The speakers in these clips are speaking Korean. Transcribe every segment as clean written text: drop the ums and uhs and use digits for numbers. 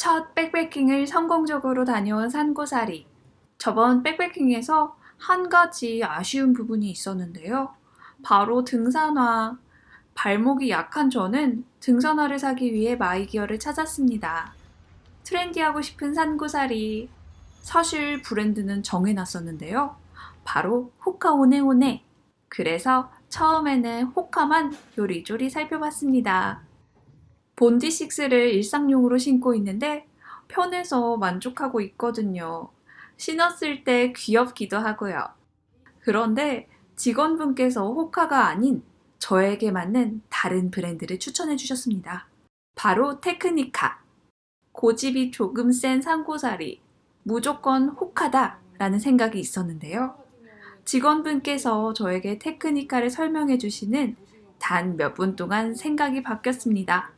첫 백패킹을 성공적으로 다녀온 산고사리. 저번 백패킹에서 한 가지 아쉬운 부분이 있었는데요. 바로 등산화. 발목이 약한 저는 등산화를 사기 위해 마이기어를 찾았습니다. 트렌디하고 싶은 산고사리. 사실 브랜드는 정해놨었는데요. 바로 호카 오네오네. 그래서 처음에는 호카만 요리조리 살펴봤습니다. 본디6를 일상용으로 신고 있는데 편해서 만족하고 있거든요. 신었을 때 귀엽기도 하고요. 그런데 직원분께서 호카가 아닌 저에게 맞는 다른 브랜드를 추천해 주셨습니다. 바로 테크니카. 고집이 조금 센 산고사리. 무조건 호카다 라는 생각이 있었는데요. 직원분께서 저에게 테크니카를 설명해 주시는 단 몇 분 동안 생각이 바뀌었습니다.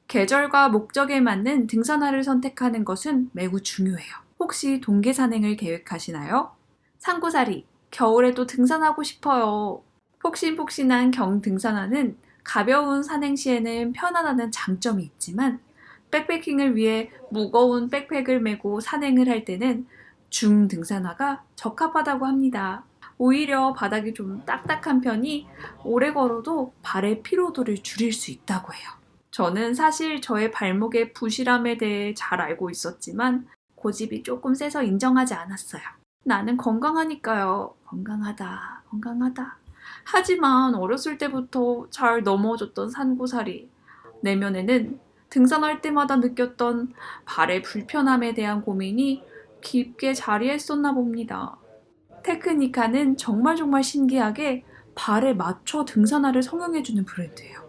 계절과 목적에 맞는 등산화를 선택하는 것은 매우 중요해요. 혹시 동계 산행을 계획하시나요? 산고사리, 겨울에도 등산하고 싶어요. 폭신폭신한 경등산화는 가벼운 산행 시에는 편안하다는 장점이 있지만 백패킹을 위해 무거운 백팩을 메고 산행을 할 때는 중등산화가 적합하다고 합니다. 오히려 바닥이 좀 딱딱한 편이 오래 걸어도 발의 피로도를 줄일 수 있다고 해요. 저는 사실 저의 발목의 부실함에 대해 잘 알고 있었지만 고집이 조금 세서 인정하지 않았어요. 나는 건강하니까요. 건강하다. 하지만 어렸을 때부터 잘 넘어졌던 산고사리. 내면에는 등산할 때마다 느꼈던 발의 불편함에 대한 고민이 깊게 자리했었나 봅니다. 테크니카는 정말 신기하게 발에 맞춰 등산화를 성형해주는 브랜드예요.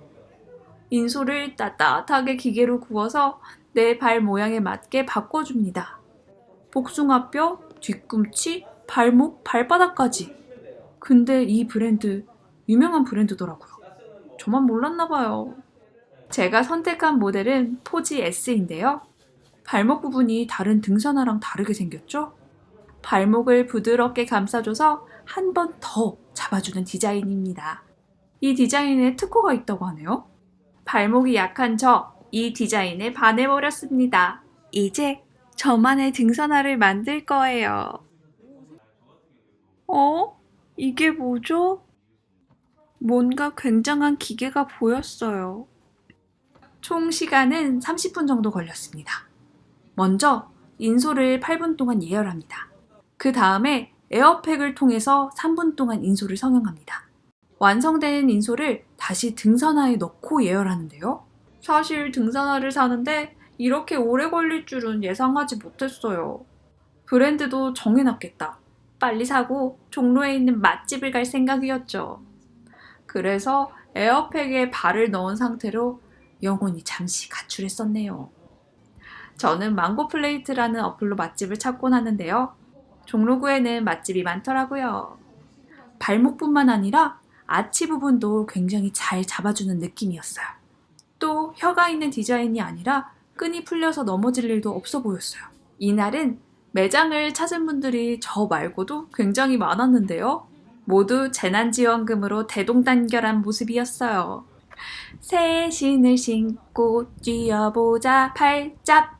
인솔을 따뜻하게 기계로 구워서 내 발 모양에 맞게 바꿔줍니다. 복숭아뼈, 뒤꿈치, 발목, 발바닥까지. 근데 이 브랜드 유명한 브랜드더라고요. 저만 몰랐나봐요. 제가 선택한 모델은 포지 S인데요. 발목 부분이 다른 등산화랑 다르게 생겼죠? 발목을 부드럽게 감싸줘서 한 번 더 잡아주는 디자인입니다. 이 디자인에 특허가 있다고 하네요. 발목이 약한 이 디자인에 반해버렸습니다. 이제 저만의 등산화를 만들 거예요. 이게 뭐죠? 뭔가 굉장한 기계가 보였어요. 총 시간은 30분 정도 걸렸습니다. 먼저 인솔을 8분 동안 예열합니다. 그 다음에 에어팩을 통해서 3분 동안 인솔을 성형합니다. 완성된 인솔을 다시 등산화에 넣고 예열하는데요. 사실 등산화를 사는데 이렇게 오래 걸릴 줄은 예상하지 못했어요. 브랜드도 정해놨겠다. 빨리 사고 종로에 있는 맛집을 갈 생각이었죠. 그래서 에어팩에 발을 넣은 상태로 영혼이 잠시 가출했었네요. 저는 망고플레이트라는 어플로 맛집을 찾곤 하는데요. 종로구에는 맛집이 많더라고요. 발목뿐만 아니라 아치 부분도 굉장히 잘 잡아주는 느낌이었어요. 또 혀가 있는 디자인이 아니라 끈이 풀려서 넘어질 일도 없어 보였어요. 이날은 매장을 찾은 분들이 저 말고도 굉장히 많았는데요. 모두 재난지원금으로 대동단결한 모습이었어요. 새 신을 신고 뛰어보자 팔짝.